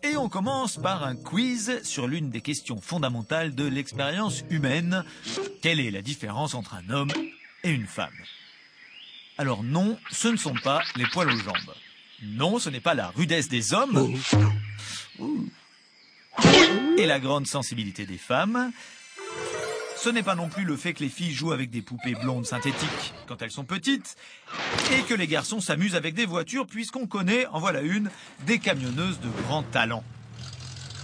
Et on commence par un quiz sur l'une des questions fondamentales de l'expérience humaine. Quelle est la différence entre un homme et une femme? Alors non, ce ne sont pas les poils aux jambes. Non, ce n'est pas la rudesse des hommes et la grande sensibilité des femmes. Ce n'est pas non plus le fait que les filles jouent avec des poupées blondes synthétiques quand elles sont petites et que les garçons s'amusent avec des voitures puisqu'on connaît, en voilà une, des camionneuses de grand talent.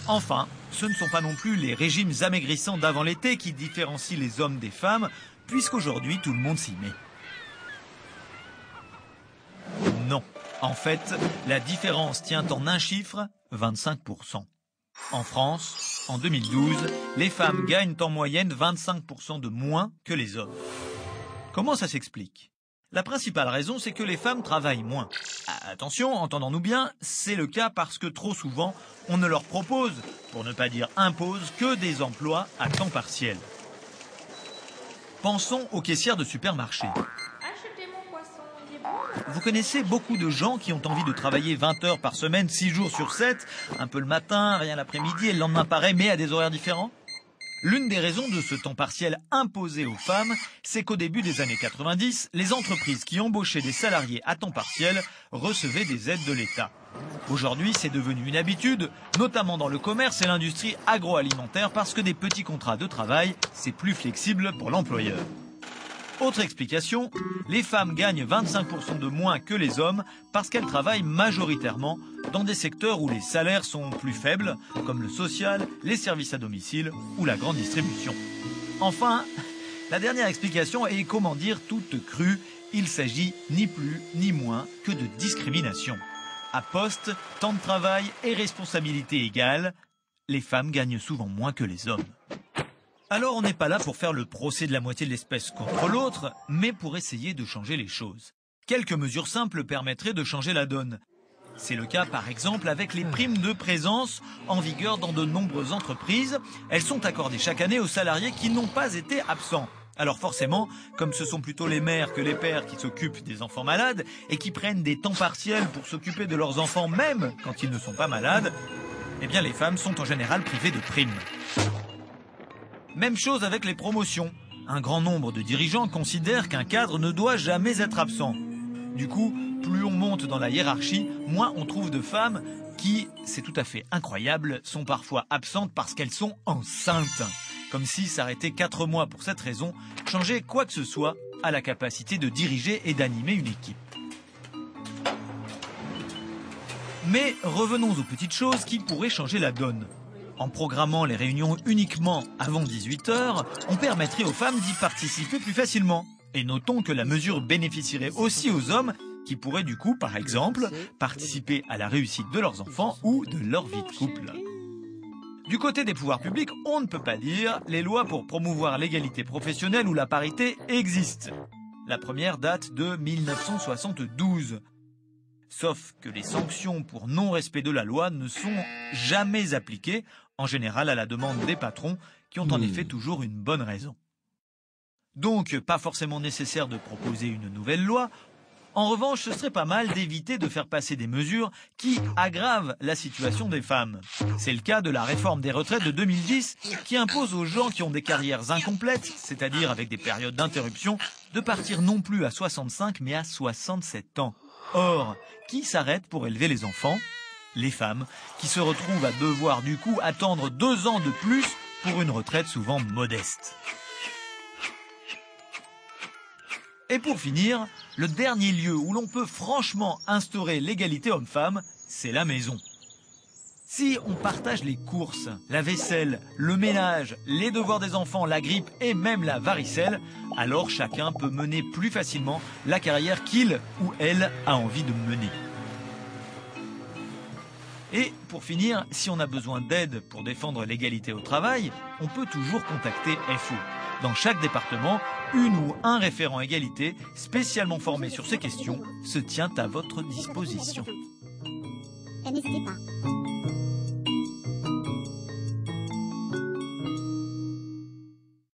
Enfin, ce ne sont pas non plus les régimes amaigrissants d'avant l'été qui différencient les hommes des femmes puisqu'aujourd'hui tout le monde s'y met. Non. En fait, la différence tient en un chiffre, 25%. En France, en 2012, les femmes gagnent en moyenne 25% de moins que les hommes. Comment ça s'explique? La principale raison, c'est que les femmes travaillent moins. Attention, entendons-nous bien, c'est le cas parce que trop souvent, on ne leur propose, pour ne pas dire impose, que des emplois à temps partiel. Pensons aux caissières de supermarché. Vous connaissez beaucoup de gens qui ont envie de travailler 20 heures par semaine, 6 jours sur 7, un peu le matin, rien l'après-midi et le lendemain pareil, mais à des horaires différents? L'une des raisons de ce temps partiel imposé aux femmes, c'est qu'au début des années 90, les entreprises qui embauchaient des salariés à temps partiel recevaient des aides de l'État. Aujourd'hui, c'est devenu une habitude, notamment dans le commerce et l'industrie agroalimentaire, parce que des petits contrats de travail, c'est plus flexible pour l'employeur. Autre explication, les femmes gagnent 25% de moins que les hommes parce qu'elles travaillent majoritairement dans des secteurs où les salaires sont plus faibles, comme le social, les services à domicile ou la grande distribution. Enfin, la dernière explication est, comment dire, toute crue, il s'agit ni plus ni moins que de discrimination. À poste, temps de travail et responsabilité égales, les femmes gagnent souvent moins que les hommes. Alors on n'est pas là pour faire le procès de la moitié de l'espèce contre l'autre, mais pour essayer de changer les choses. Quelques mesures simples permettraient de changer la donne. C'est le cas par exemple avec les primes de présence en vigueur dans de nombreuses entreprises. Elles sont accordées chaque année aux salariés qui n'ont pas été absents. Alors forcément, comme ce sont plutôt les mères que les pères qui s'occupent des enfants malades et qui prennent des temps partiels pour s'occuper de leurs enfants même quand ils ne sont pas malades, eh bien les femmes sont en général privées de primes. Même chose avec les promotions. Un grand nombre de dirigeants considèrent qu'un cadre ne doit jamais être absent. Du coup, plus on monte dans la hiérarchie, moins on trouve de femmes qui, c'est tout à fait incroyable, sont parfois absentes parce qu'elles sont enceintes. Comme si s'arrêter 4 mois pour cette raison changeait quoi que ce soit à la capacité de diriger et d'animer une équipe. Mais revenons aux petites choses qui pourraient changer la donne. En programmant les réunions uniquement avant 18 h, on permettrait aux femmes d'y participer plus facilement. Et notons que la mesure bénéficierait aussi aux hommes qui pourraient du coup, par exemple, participer à la réussite de leurs enfants ou de leur vie de couple. Du côté des pouvoirs publics, on ne peut pas dire les lois pour promouvoir l'égalité professionnelle ou la parité existent. La première date de 1972. Sauf que les sanctions pour non-respect de la loi ne sont jamais appliquées, en général à la demande des patrons, qui ont en effet toujours une bonne raison. Donc, pas forcément nécessaire de proposer une nouvelle loi. En revanche, ce serait pas mal d'éviter de faire passer des mesures qui aggravent la situation des femmes. C'est le cas de la réforme des retraites de 2010, qui impose aux gens qui ont des carrières incomplètes, c'est-à-dire avec des périodes d'interruption, de partir non plus à 65 mais à 67 ans. Or, qui s'arrête pour élever les enfants? Les femmes, qui se retrouvent à devoir du coup attendre 2 ans de plus pour une retraite souvent modeste. Et pour finir, le dernier lieu où l'on peut franchement instaurer l'égalité homme-femme, c'est la maison. Si on partage les courses, la vaisselle, le ménage, les devoirs des enfants, la grippe et même la varicelle, alors chacun peut mener plus facilement la carrière qu'il ou elle a envie de mener. Et pour finir, si on a besoin d'aide pour défendre l'égalité au travail, on peut toujours contacter FO. Dans chaque département, une ou un référent égalité spécialement formé sur ces questions se tient à votre disposition. N'hésitez pas.